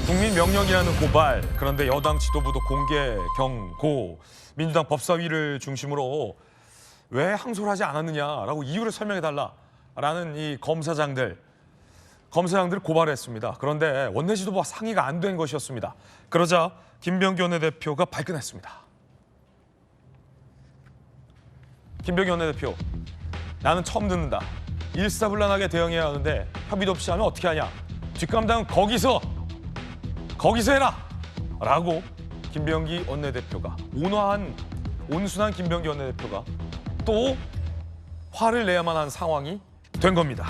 국민 명령이라는 고발, 그런데 여당 지도부도 공개 경고, 민주당 법사위를 중심으로 왜 항소를 하지 않았느냐라고 이유를 설명해달라라는 이 검사장들 고발했습니다. 그런데 원내 지도부와 상의가 안 된 것이었습니다. 그러자 김병기 원내대표가 발끈했습니다. 김병기 원내대표, 나는 처음 듣는다. 일사불란하게 대응해야 하는데 협의도 없이 하면 어떻게 하냐. 뒷감당은 거기서 해라! 라고 김병기 원내대표가, 온순한 김병기 원내대표가 또 화를 내야만 하는 상황이 된 겁니다.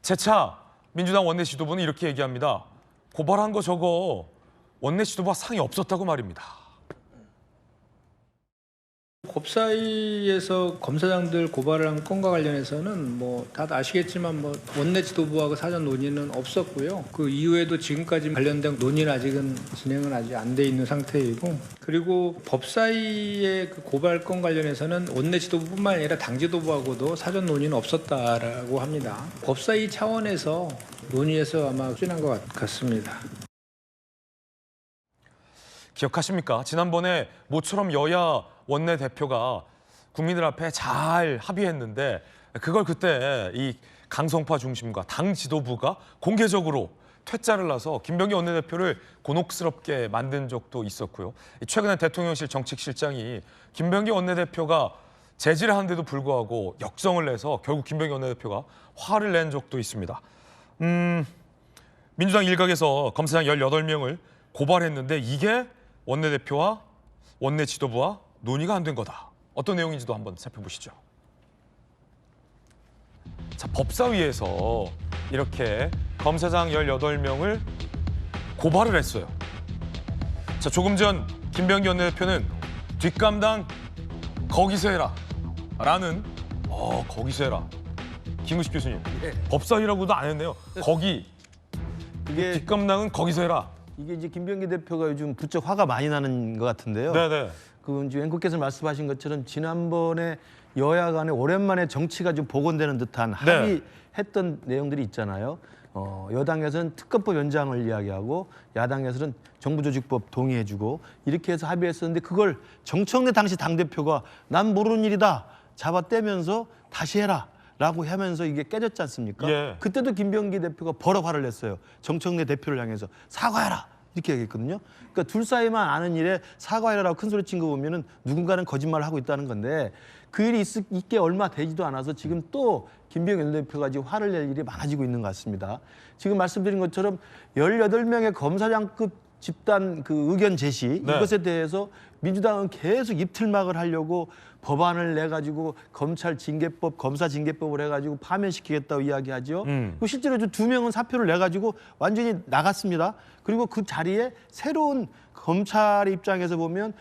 재차 민주당 원내 지도부는 이렇게 얘기합니다. 고발한 거 저거 원내 지도부와 상의 없었다고 말입니다. 법사위에서 검사장들 고발을 한 건과 관련해서는 다들 아시겠지만 원내 지도부하고 사전 논의는 없었고요. 그 이후에도 지금까지 관련된 논의는 아직은 진행은 아직 안 돼 있는 상태이고, 그리고 법사위의 그 고발 건 관련해서는 원내 지도부뿐만 아니라 당 지도부하고도 사전 논의는 없었다라고 합니다. 법사위 차원에서 논의해서 아마 추진한 것 같습니다. 기억하십니까? 지난번에 모처럼 여야 원내대표가 국민들 앞에 잘 합의했는데 그걸 그때 이 강성파 중심과 당 지도부가 공개적으로 퇴짜를 놔서 김병기 원내대표를 곤혹스럽게 만든 적도 있었고요. 최근에 대통령실 정책실장이 김병기 원내대표가 제지를 하는데도 불구하고 역정을 내서 결국 김병기 원내대표가 화를 낸 적도 있습니다. 민주당 일각에서 검사장 18명을 고발했는데 이게 원내대표와 원내 지도부와 논의가 안 된 거다. 어떤 내용인지도 한번 살펴보시죠. 자, 법사위에서 이렇게 검사장 18명을 고발을 했어요. 자, 조금 전 김병기 원내대표는 뒷감당 거기서 해라 라는 거기서 해라. 김우식 교수님, 법사위라고도 안 했네요. 거기, 이게 뒷감당은 거기서 해라. 이게 이제 김병기 대표가 요즘 부쩍 화가 많이 나는 것 같은데요. 네네. 그 이제 앵커께서 말씀하신 것처럼 지난번에 여야 간에 오랜만에 정치가 좀 복원되는 듯한 합의했던 내용들이 있잖아요. 여당에서는 특검법 연장을 이야기하고 야당에서는 정부조직법 동의해주고 이렇게 해서 합의했었는데 그걸 정청래 당시 당대표가 난 모르는 일이다 잡아떼면서 다시 해라. 라고 하면서 이게 깨졌지 않습니까? 예. 그때도 김병기 대표가 버럭 화를 냈어요. 정청래 대표를 향해서 사과해라 이렇게 얘기했거든요. 그러니까 둘 사이만 아는 일에 사과해라라고 큰 소리 친 거 보면은 누군가는 거짓말을 하고 있다는 건데 그 일이 있게 얼마 되지도 않아서 지금 또 김병기 대표가 지금 화를 낼 일이 많아지고 있는 것 같습니다. 지금 말씀드린 것처럼 18명의 검사장급 집단 그 의견 제시 이것에 대해서 민주당은 계속 입틀막을 하려고 법안을 내가지고 검찰 징계법, 검사 징계법을 해가지고 파면시키겠다고 이야기하죠. 그리고 실제로 2명은 사표를 내가지고 완전히 나갔습니다. 그리고 그 자리에 새로운 검찰의 입장에서 보면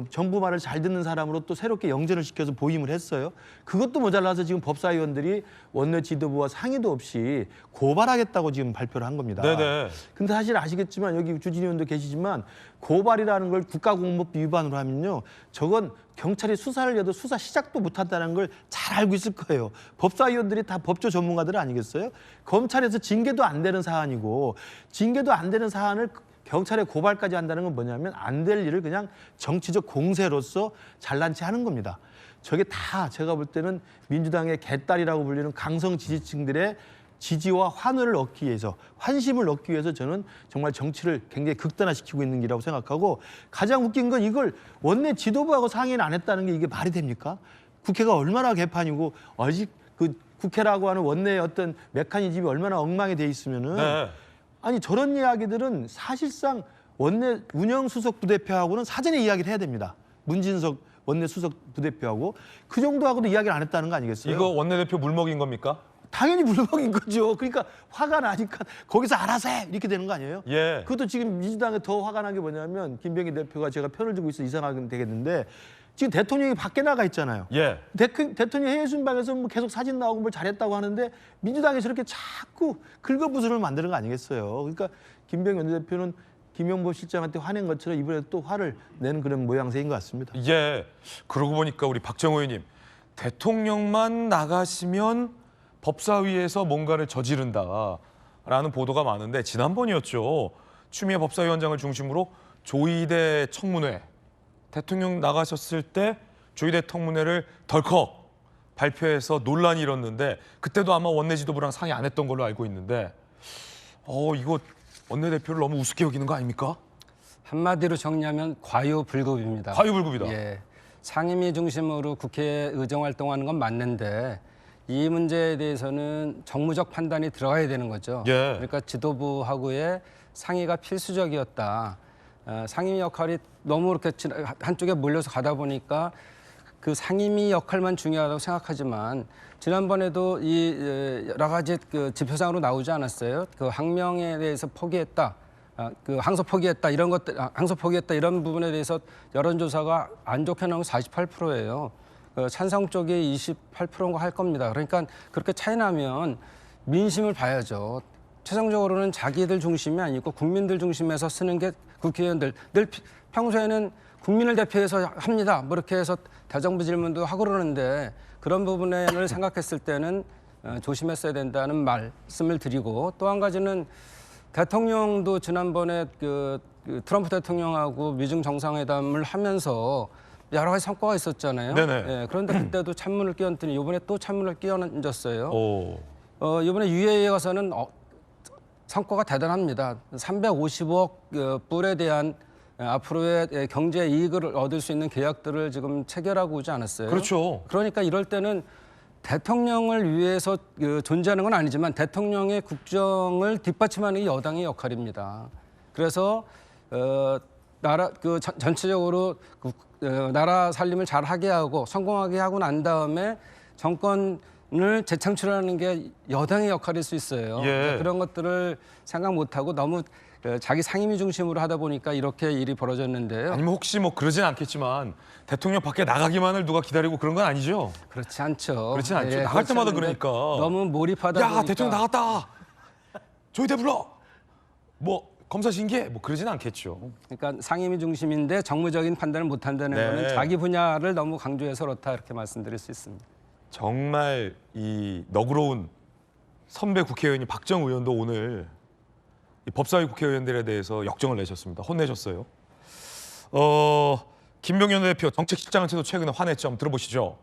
정부 말을 잘 듣는 사람으로 또 새롭게 영전을 시켜서 보임을 했어요. 그것도 모자라서 지금 법사위원들이 원내 지도부와 상의도 없이 고발하겠다고 지금 발표를 한 겁니다. 네네. 근데 사실 아시겠지만 여기 주진희 의원도 계시지만 고발이라는 걸 국가공무법 위반으로 하면요. 저건 경찰이 수사를 해도 수사 시작도 못한다는 걸 잘 알고 있을 거예요. 법사위원들이 다 법조 전문가들 아니겠어요? 검찰에서 징계도 안 되는 사안이고 징계도 안 되는 사안을 경찰에 고발까지 한다는 건 뭐냐면 안 될 일을 그냥 정치적 공세로서 잘난 체 하는 겁니다. 저게 다 제가 볼 때는 민주당의 개딸이라고 불리는 강성 지지층들의 지지와 환호를 얻기 위해서, 환심을 얻기 위해서 저는 정말 정치를 굉장히 극단화시키고 있는 일이라고 생각하고 가장 웃긴 건 이걸 원내 지도부하고 상의를 안 했다는 게 이게 말이 됩니까? 국회가 얼마나 개판이고 아직 그 국회라고 하는 원내의 어떤 메커니즘이 얼마나 엉망이 돼 있으면은 아니 저런 이야기들은 사실상 원내 운영수석 부대표하고는 사전에 이야기를 해야 됩니다. 문진석 원내 수석 부대표하고 그 정도하고도 이야기를 안 했다는 거 아니겠어요? 이거 원내대표 물먹인 겁니까? 당연히 물먹인 거죠. 그러니까 화가 나니까 거기서 알아서 해 이렇게 되는 거 아니에요? 예. 그것도 지금 민주당에 더 화가 난 게 뭐냐면 김병기 대표가 제가 편을 들고 있어 이상하게 되겠는데 지금 대통령이 밖에 나가 있잖아요. 예. 대통령 해외 순방에서 계속 사진 나오고 뭘 잘했다고 하는데 민주당이 저렇게 자꾸 긁어부스럼을 만드는 거 아니겠어요. 그러니까 김병기 원내대표는 김용범 실장한테 화낸 것처럼 이번에 또 화를 내는 그런 모양새인 것 같습니다. 예. 그러고 보니까 우리 박정호 의원님, 대통령만 나가시면 법사위에서 뭔가를 저지른다라는 보도가 많은데 지난번이었죠. 추미애 법사위원장을 중심으로 조이대 청문회 대통령 나가셨을 때 조이대 청문회를 덜컥 발표해서 논란이 일었는데 그때도 아마 원내 지도부랑 상의 안 했던 걸로 알고 있는데 이거 원내대표를 너무 우습게 여기는 거 아닙니까? 한마디로 정리하면 과유불급입니다. 과유불급이다. 예, 상임위 중심으로 국회에 의정 활동하는 건 맞는데 이 문제에 대해서는 정무적 판단이 들어가야 되는 거죠. 예. 그러니까 지도부하고의 상의가 필수적이었다. 상임위 역할이 너무 이렇게 한쪽에 몰려서 가다 보니까 그 상임위 역할만 중요하다고 생각하지만 지난번에도 이 여러 가지 그 지표상으로 나오지 않았어요? 그 항명에 대해서 포기했다. 그 항소 포기했다 이런 것들 항소 포기했다 이런 부분에 대해서 여론조사가 안 좋게 나온 게 48%예요. 찬성 쪽이 28%인가 할 겁니다. 그러니까 그렇게 차이 나면 민심을 봐야죠. 최종적으로는 자기들 중심이 아니고 국민들 중심에서 쓰는 게 국회의원들 늘 평소에는 국민을 대표해서 합니다. 뭐 이렇게 해서 대정부 질문도 하고 그러는데 그런 부분을 생각했을 때는 조심했어야 된다는 말씀을 드리고 또 한 가지는 대통령도 지난번에 그 트럼프 대통령하고 미중 정상회담을 하면서 여러 가지 성과가 있었잖아요. 네네. 예, 그런데 그때도 찬문을 끼얹더니 이번에 또 찬문을 끼얹었어요. 오. 이번에 UAE에 가서는 성과가 대단합니다. 350억 불에 대한 앞으로의 경제 이익을 얻을 수 있는 계약들을 지금 체결하고 오지 않았어요. 그렇죠. 그러니까 이럴 때는 대통령을 위해서 존재하는 건 아니지만 대통령의 국정을 뒷받침하는 게 여당의 역할입니다. 그래서 나라 전체적으로 나라 살림을 잘 하게 하고 성공하게 하고 난 다음에 정권을 재창출하는 게 여당의 역할일 수 있어요. 예. 그런 것들을 생각 못하고 너무 자기 상임위 중심으로 하다 보니까 이렇게 일이 벌어졌는데요. 아니면 혹시 뭐 그러진 않겠지만 대통령 밖에 나가기만을 누가 기다리고 그런 건 아니죠? 그렇지 않죠. 그렇지 않죠. 나갈 그렇지 때마다 않은데 그러니까. 너무 몰입하다 야 보니까 대통령 나갔다. 조이대 불러. 뭐 검사 징계 뭐 그러진 않겠죠. 그러니까 상임위 중심인데 정무적인 판단을 못 한다는 네. 거는 자기 분야를 너무 강조해서 그렇다 이렇게 말씀드릴 수 있습니다. 정말 이 너그러운 선배 국회의원이 박정 의원도 오늘 이 법사위 국회의원들에 대해서 역정을 내셨습니다. 혼내셨어요. 김병현 대표 정책실장한테도 최근에 화냈죠. 들어보시죠.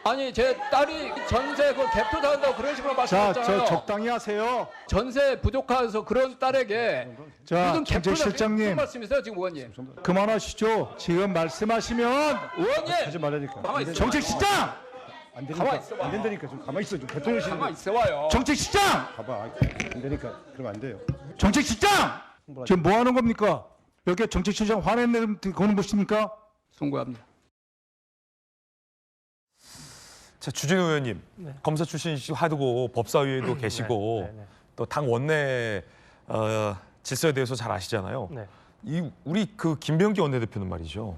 아니 제 딸이 전세 그 갭투 산다고 그런 식으로 말씀하셨잖아요. 적당히 하세요. 전세 부족해서 그런 딸에게 자, 무슨 갭투 정책실장님. 무슨 말씀이세요 지금 의원님? 그만하시죠. 지금 말씀하시면 의원님 하지 말라니까. 가만히 있어. 정책실장! 가만히 안 되니까. 있어봐. 안 된다니까. 좀 가만히 있어. 좀 대통령실. 가만 있어봐요. 정책실장! 봐봐. 안 되니까. 그러면 안 돼요. 정책실장! 지금 뭐 하는 겁니까? 여기 정책실장 화내는 거는 무엇입니까? 송구합니다. 자 주진우 의원님 검사 출신이시고 하고 법사위에도 계시고 또 당 원내 질서에 대해서 잘 아시잖아요. 네. 이 우리 그 김병기 원내대표는 말이죠.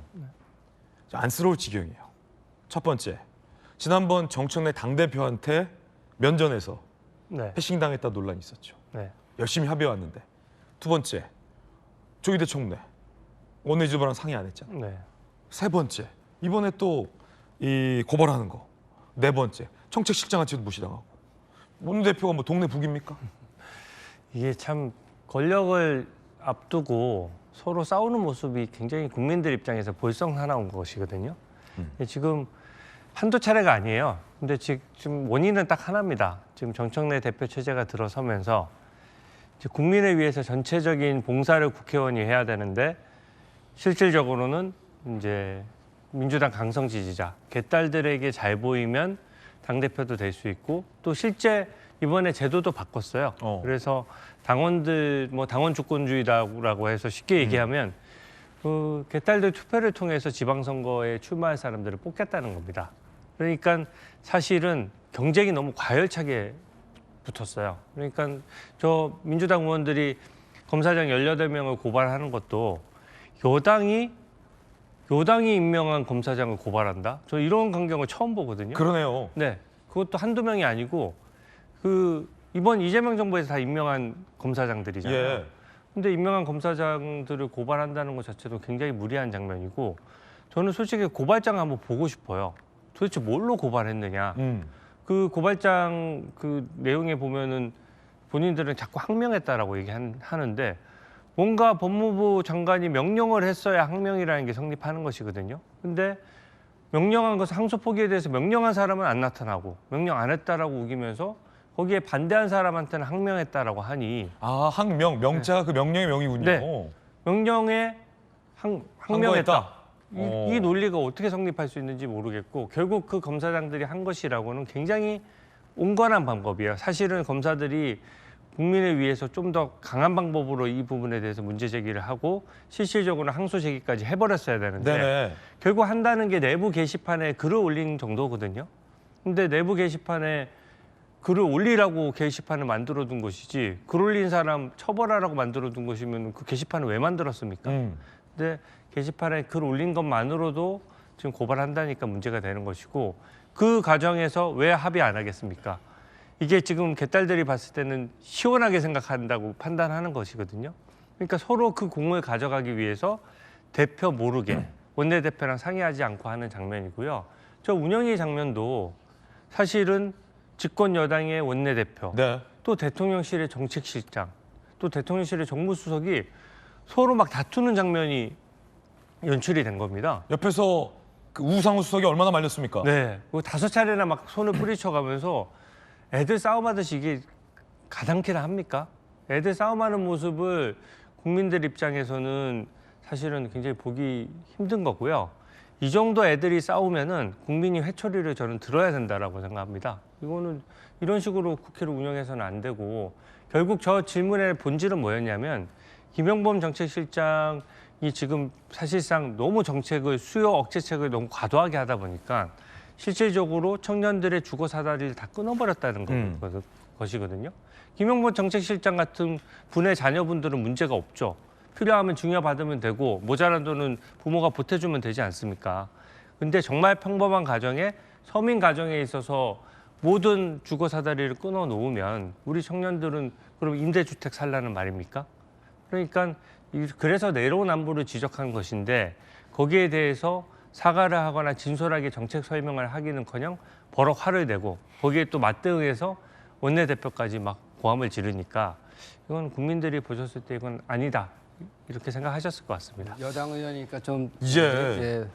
안쓰러울 지경이에요. 첫 번째, 지난번 정청래 당대표한테 면전에서 네. 패싱당했다 논란이 있었죠. 네. 열심히 합의해 왔는데. 두 번째, 조이대 청문회 원내지도부랑 상의 안 했잖아요. 네. 세 번째, 이번에 또 이 고발하는 거. 네 번째, 정책실장한테도 무시당하고. 원내대표가 뭐 동네 북입니까? 이게 참 권력을 앞두고 서로 싸우는 모습이 굉장히 국민들 입장에서 볼썽사나운 것이거든요. 지금 한두 차례가 아니에요. 근데 지금 원인은 딱 하나입니다. 지금 정청래 대표 체제가 들어서면서 이제 국민을 위해서 전체적인 봉사를 국회의원이 해야 되는데 실질적으로는 이제 민주당 강성 지지자, 개딸들에게 잘 보이면 당대표도 될 수 있고 또 실제 이번에 제도도 바꿨어요. 그래서 당원들 뭐 당원 주권주의라고 해서 쉽게 얘기하면 그 개딸들 투표를 통해서 지방선거에 출마할 사람들을 뽑겠다는 겁니다. 그러니까 사실은 경쟁이 너무 과열차게 붙었어요. 그러니까 저 민주당 의원들이 검사장 18명을 고발하는 것도 여당이 임명한 검사장을 고발한다? 저 이런 광경을 처음 보거든요. 그러네요. 네, 그것도 한두 명이 아니고 이번 이재명 정부에서 다 임명한 검사장들이잖아요. 예. 근데 임명한 검사장들을 고발한다는 것 자체도 굉장히 무리한 장면이고 저는 솔직히 고발장 한번 보고 싶어요. 도대체 뭘로 고발했느냐. 그 고발장 그 내용에 보면은 본인들은 자꾸 항명했다라고 얘기하는데 뭔가 법무부 장관이 명령을 했어야 항명이라는 게 성립하는 것이거든요. 근데 명령한 것은 항소 포기에 대해서 명령한 사람은 안 나타나고 명령 안 했다라고 우기면서 거기에 반대한 사람한테는 항명했다라고 하니 아, 항명, 명자가 그 명령의 명이군요. 네. 명령에 항명했다. 어. 이 논리가 어떻게 성립할 수 있는지 모르겠고 결국 그 검사장들이 한 것이라고는 굉장히 온건한 방법이에요. 사실은 검사들이 국민을 위해서 좀 더 강한 방법으로 이 부분에 대해서 문제 제기를 하고 실질적으로 항소 제기까지 해버렸어야 되는데 네네. 결국 한다는 게 내부 게시판에 글을 올린 정도거든요. 근데 내부 게시판에 글을 올리라고 게시판을 만들어둔 것이지 글 올린 사람 처벌하라고 만들어둔 것이면 그 게시판을 왜 만들었습니까? 근데 게시판에 글 올린 것만으로도 지금 고발한다니까 문제가 되는 것이고 그 과정에서 왜 합의 안 하겠습니까? 이게 지금 개딸들이 봤을 때는 시원하게 생각한다고 판단하는 것이거든요. 그러니까 서로 그 공을 가져가기 위해서 대표 모르게 원내대표랑 상의하지 않고 하는 장면이고요. 저 운영위 장면도 사실은 집권 여당의 원내대표, 네. 또 대통령실의 정책실장, 또 대통령실의 정무수석이 서로 막 다투는 장면이 연출이 된 겁니다. 옆에서 그 우상호 수석이 얼마나 말렸습니까? 네, 5차례나 막 손을 뿌리쳐가면서 애들 싸움하듯이 이게 가당키나 합니까? 애들 싸움하는 모습을 국민들 입장에서는 사실은 굉장히 보기 힘든 거고요. 이 정도 애들이 싸우면은 국민이 회초리를 저는 들어야 된다라고 생각합니다. 이거는 이런 식으로 국회를 운영해서는 안 되고 결국 저 질문의 본질은 뭐였냐면 김영범 정책실장이 지금 사실상 너무 정책을 수요 억제책을 너무 과도하게 하다 보니까 실질적으로 청년들의 주거 사다리를 다 끊어버렸다는 것이거든요. 김영범 정책실장 같은 분의 자녀분들은 문제가 없죠. 필요하면 증여받으면 되고 모자란 돈은 부모가 보태주면 되지 않습니까? 근데 정말 평범한 가정에 서민 가정에 있어서 모든 주거 사다리를 끊어 놓으면 우리 청년들은 그럼 임대주택 살라는 말입니까? 그러니까 그래서 내로남불을 지적한 것인데 거기에 대해서 사과를 하거나 진솔하게 정책 설명을 하기는커녕 버럭 화를 내고 거기에 또 맞대응해서 원내대표까지 막 고함을 지르니까 이건 국민들이 보셨을 때 이건 아니다 이렇게 생각하셨을 것 같습니다. 여당 의원이니까 좀 예.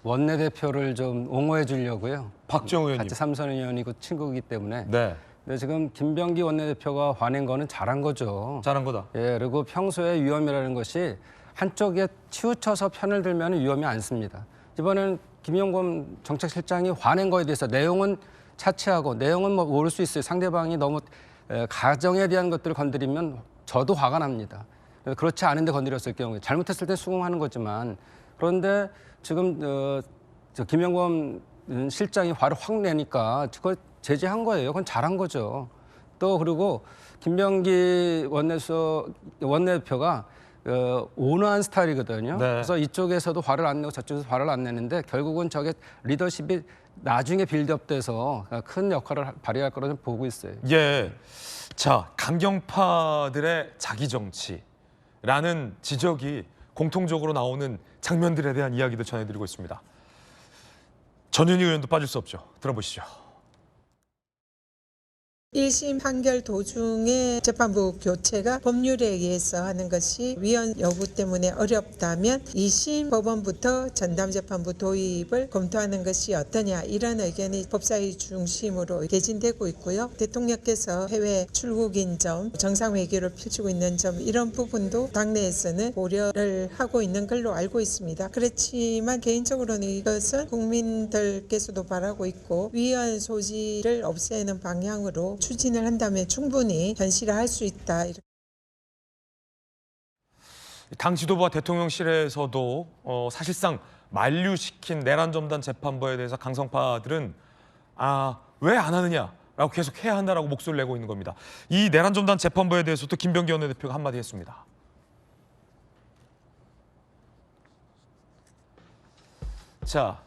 원내대표를 좀 옹호해 주려고요. 박정 의원님. 같이 삼선 의원이고 친구이기 때문에. 네. 근데 지금 김병기 원내대표가 화낸 거는 잘한 거죠. 잘한 거다. 예, 그리고 평소에 위험이라는 것이 한쪽에 치우쳐서 편을 들면 위험이 않습니다. 이번에는 김영범 정책실장이 화낸 거에 대해서 내용은 차치하고 내용은 뭐 모를 수 있어요. 상대방이 너무 가정에 대한 것들을 건드리면 저도 화가 납니다. 그렇지 않은데 건드렸을 경우에 잘못했을 때 수긍하는 거지만 그런데 지금 저 김영범 실장이 화를 확 내니까 그걸 제재한 거예요. 그건 잘한 거죠. 또 그리고 김병기 원내대표가 온화한 스타일이거든요. 네. 그래서 이쪽에서도 화를 안 내고 저쪽에서 화를 안 내는데 결국은 저게 리더십이 나중에 빌드업돼서 큰 역할을 발휘할 거라고 보고 있어요. 예. 자, 강경파들의 자기 정치라는 지적이 공통적으로 나오는 장면들에 대한 이야기도 전해드리고 있습니다. 전현희 의원도 빠질 수 없죠. 들어보시죠. 1심 판결 도중에 재판부 교체가 법률에 의해서 하는 것이 위헌 여부 때문에 어렵다면 2심 법원부터 전담재판부 도입을 검토하는 것이 어떠냐 이런 의견이 법사위 중심으로 개진되고 있고요. 대통령께서 해외 출국인 점, 정상회견을 펼치고 있는 점 이런 부분도 당내에서는 고려를 하고 있는 걸로 알고 있습니다. 그렇지만 개인적으로는 이것은 국민들께서도 바라고 있고 위헌 소지를 없애는 방향으로 추진을 한다면 충분히 현실화할 수 있다. 당 지도부와 대통령실에서도 사실상 만류시킨 내란점단 재판부에 대해서 강성파들은 왜 안 하느냐라고 계속 해야 한다라고 목소리를 내고 있는 겁니다. 이 내란점단 재판부에 대해서도 김병기 원내대표가 한마디 했습니다. 자,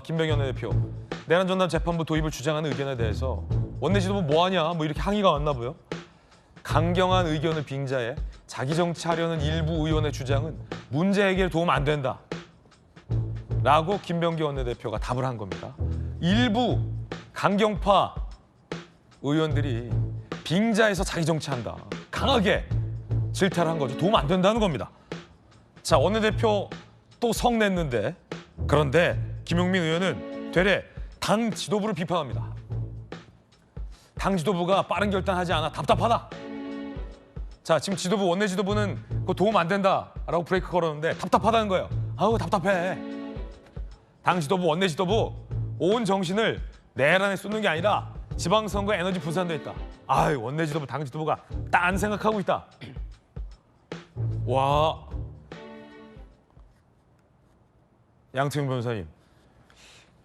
김병기 원내대표 내란전담 재판부 도입을 주장하는 의견에 대해서 원내 지도부 뭐하냐 뭐 이렇게 항의가 왔나 보요. 강경한 의견을 빙자해 자기 정치하려는 일부 의원의 주장은 문제 해결에 도움 안 된다 라고 김병기 원내대표가 답을 한 겁니다. 일부 강경파 의원들이 빙자해서 자기 정치한다. 강하게 질타를 한 거죠. 도움 안 된다는 겁니다. 자, 원내대표 또 성냈는데, 그런데 김용민 의원은 되레 당 지도부를 비판합니다. 당 지도부가 빠른 결단하지 않아 답답하다. 자, 지금 지도부, 원내 지도부는 그거 도움 안 된다라고 브레이크 걸었는데 답답하다는 거예요. 아우, 답답해. 당 지도부, 원내 지도부 온 정신을 내란에 쏟는 게 아니라 지방선거 에너지 분산돼 있다. 아유, 원내 지도부, 당 지도부가 딴 생각하고 있다. 와, 양태형 변호사님,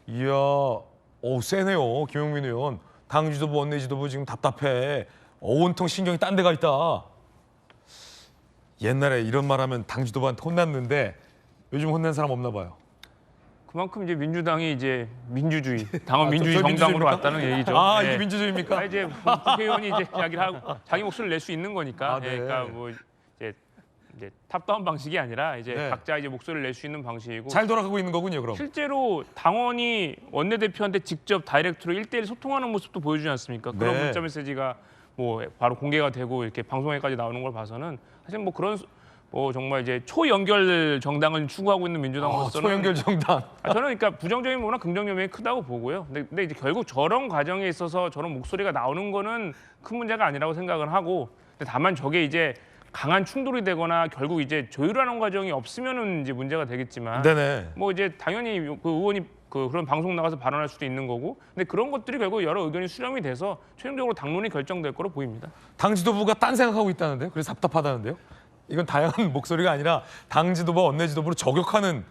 이야, 세네요. 김용민 의원, 당 지도부, 원내 지도부 지금 답답해. 온통 신경이 딴 데가 있다. 옛날에 이런 말하면 당 지도부한테 혼났는데 요즘 혼낸 사람 없나 봐요. 그만큼 이제 민주당이 이제 민주주의, 당원 민주주의 저 정당으로 민주주의입니까? 왔다는 얘기죠. 아, 예. 이게 민주주의입니까? 이제 국회의원이 이제 이야기를 하고 자기 목소리를 낼 수 있는 거니까. 아, 네. 예, 그러니까 뭐 이제 탑다운 방식이 아니라 이제 네. 각자 이제 목소리를 낼 수 있는 방식이고. 잘 돌아가고 있는 거군요, 그럼. 실제로 당원이 원내대표한테 직접 다이렉트로 1대1 소통하는 모습도 보여주지 않습니까? 그런 네. 문자 메시지가 뭐 바로 공개가 되고 이렇게 방송에까지 나오는 걸 봐서는 사실 뭐 그런 뭐 정말 이제 초연결 정당을 추구하고 있는 민주당으로서는 초연결 정당. 저는 그러니까 부정적인 면이나 긍정적인 면이 크다고 보고요. 근데 이제 결국 저런 과정에 있어서 저런 목소리가 나오는 거는 큰 문제가 아니라고 생각을 하고, 근데 다만 저게 이제 강한 충돌이 되거나 결국 이제 조율하는 과정이 없으면은 이제 문제가 되겠지만, 네네. 뭐 이제 당연히 그 의원이 그런 방송 나가서 발언할 수도 있는 거고, 근데 그런 것들이 결국 여러 의견이 수렴이 돼서 최종적으로 당론이 결정될 거로 보입니다. 당 지도부가 딴 생각하고 있다는데요? 그래서 답답하다는데요? 이건 다양한 목소리가 아니라 당 지도부와 원내 지도부를 저격하는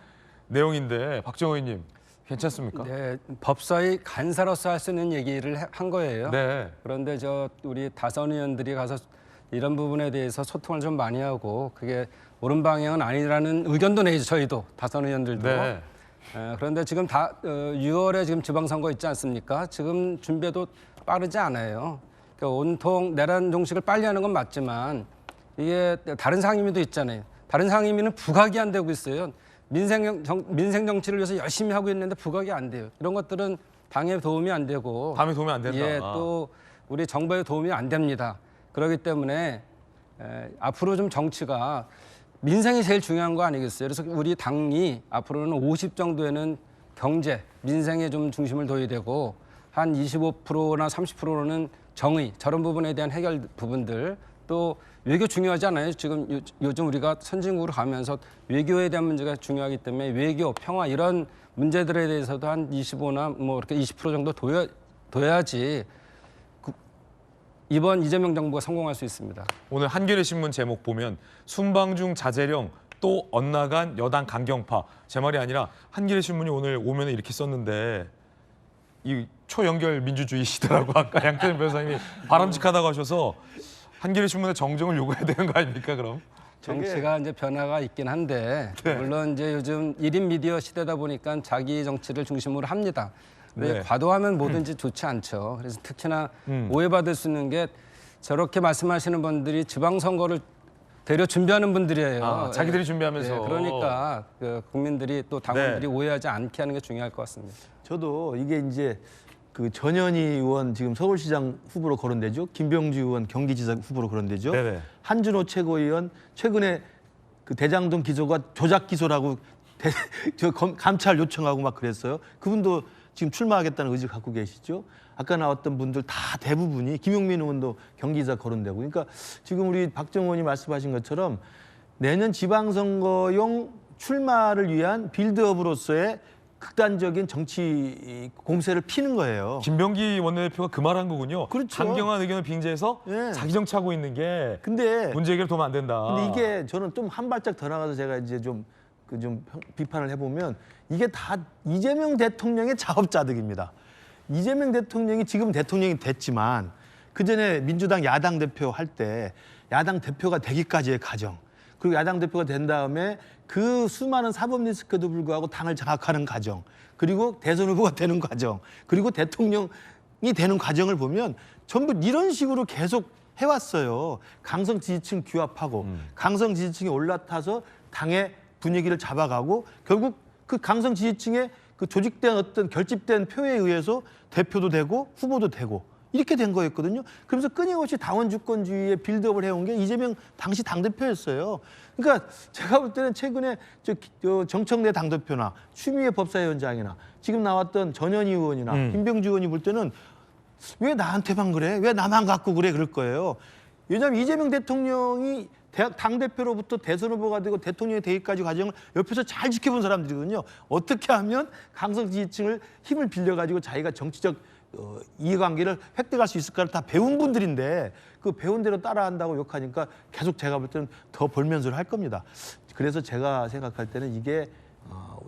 내용인데, 박정호 의원님 괜찮습니까? 네, 법사위 간사로서 할 수 있는 얘기를 한 거예요. 네. 그런데 우리 다선 의원들이 가서 이런 부분에 대해서 소통을 좀 많이 하고 그게 옳은 방향은 아니라는 의견도 내죠. 저희도 다선 의원들도. 네. 그런데 지금 6월에 지금 지방선거 있지 않습니까? 지금 준비도 빠르지 않아요. 그러니까 온통 내란 종식을 빨리 하는 건 맞지만 이게 다른 상임위도 있잖아요. 다른 상임위는 부각이 안 되고 있어요. 민생 정치를 위해서 열심히 하고 있는데 부각이 안 돼요. 이런 것들은 당에 도움이 안 되고, 당에 도움이 안 된다. 예, 또 우리 정부에 도움이 안 됩니다. 그렇기 때문에 앞으로 좀 정치가 민생이 제일 중요한 거 아니겠어요? 그래서 우리 당이 앞으로는 50 정도에는 경제, 민생에 좀 중심을 둬야 되고 한 25%나 30%는 정의, 저런 부분에 대한 해결 부분들, 또 외교 중요하지 않아요? 지금 요즘 우리가 선진국으로 가면서 외교에 대한 문제가 중요하기 때문에 외교, 평화 이런 문제들에 대해서도 한 25나 뭐 이렇게 20% 정도 둬야지 이번 이재명 정부가 성공할 수 있습니다. 오늘 한겨레 신문 제목 보면 순방중 자제령 또 엇나간 여당 강경파. 제 말이 아니라 한겨레 신문이 오늘 오면 이렇게 썼는데, 이 초연결 민주주의 시대라고 아까 양태현 변호사님이 바람직하다고 하셔서 한겨레 신문의 정정을 요구해야 되는 거 아닙니까, 그럼? 정치가 이제 변화가 있긴 한데 물론 이제 요즘 1인 미디어 시대다 보니까 자기 정치를 중심으로 합니다. 근데 네. 과도하면 뭐든지 좋지 않죠. 그래서 특히나 오해받을 수 있는 게 저렇게 말씀하시는 분들이 지방선거를 대려 준비하는 분들이에요. 자기들이 준비하면서. 예, 그러니까 국민들이 또 당원들이 네. 오해하지 않게 하는 게 중요할 것 같습니다. 저도 이게 이제 그 전현희 의원 지금 서울시장 후보로 거론되죠. 김병주 의원 경기지사 후보로 거론되죠. 네네. 한준호 최고위원 최근에 그 대장동 기소가 조작 기소라고 감찰 요청하고 막 그랬어요. 그분도 지금 출마하겠다는 의지를 갖고 계시죠. 아까 나왔던 분들 다 대부분이 김용민 의원도 경기지사 거론되고, 그러니까 지금 우리 박정호 의원이 말씀하신 것처럼 내년 지방선거용 출마를 위한 빌드업으로서의 극단적인 정치 공세를 피는 거예요. 김병기 원내대표가 그 말한 거군요. 그렇죠. 강경한 의견을 빙자해서 예. 자기 정치하고 있는 게 근데 문제 해결 도움 안 된다. 근데 이게 저는 좀 한 발짝 더 나가서 제가 이제 좀 비판을 해보면 이게 다 이재명 대통령의 작업자득입니다. 이재명 대통령이 지금 대통령이 됐지만 그 전에 민주당 야당 대표 할 때 야당 대표가 되기까지의 과정, 그리고 야당 대표가 된 다음에 그 수많은 사법 리스크에도 불구하고 당을 장악하는 과정, 그리고 대선 후보가 되는 과정, 그리고 대통령이 되는 과정을 보면 전부 이런 식으로 계속 해왔어요. 강성 지지층 규합하고 강성 지지층이 올라타서 당의 분위기를 잡아가고 결국 그 강성 지지층의 그 조직된 어떤 결집된 표에 의해서 대표도 되고 후보도 되고 이렇게 된 거였거든요. 그러면서 끊임없이 당원 주권주의에 빌드업을 해온 게 이재명 당시 당대표였어요. 그러니까 제가 볼 때는 최근에 정청래 당대표나 추미애 법사위원장이나 지금 나왔던 전현희 의원이나 김병주 의원이 볼 때는 왜 나한테만 그래? 왜 나만 갖고 그래? 그럴 거예요. 왜냐하면 이재명 대통령이 당대표로부터 대선 후보가 되고 대통령이 되기까지 과정을 옆에서 잘 지켜본 사람들이거든요. 어떻게 하면 강성 지지층을 힘을 빌려가지고 자기가 정치적 이해관계를 획득할 수 있을까를 다 배운 분들인데 그 배운 대로 따라한다고 욕하니까 계속 제가 볼 때는 더 볼면서를 할 겁니다. 그래서 제가 생각할 때는 이게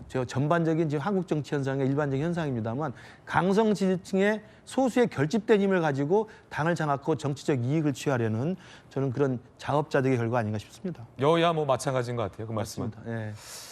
저 전반적인 지금 한국 정치 현상의 일반적인 현상입니다만 강성 지지층의 소수의 결집된 힘을 가지고 당을 장악하고 정치적 이익을 취하려는 저는 그런 자업자득의 결과 아닌가 싶습니다. 여야 뭐 마찬가지인 것 같아요. 그 말씀은. 예.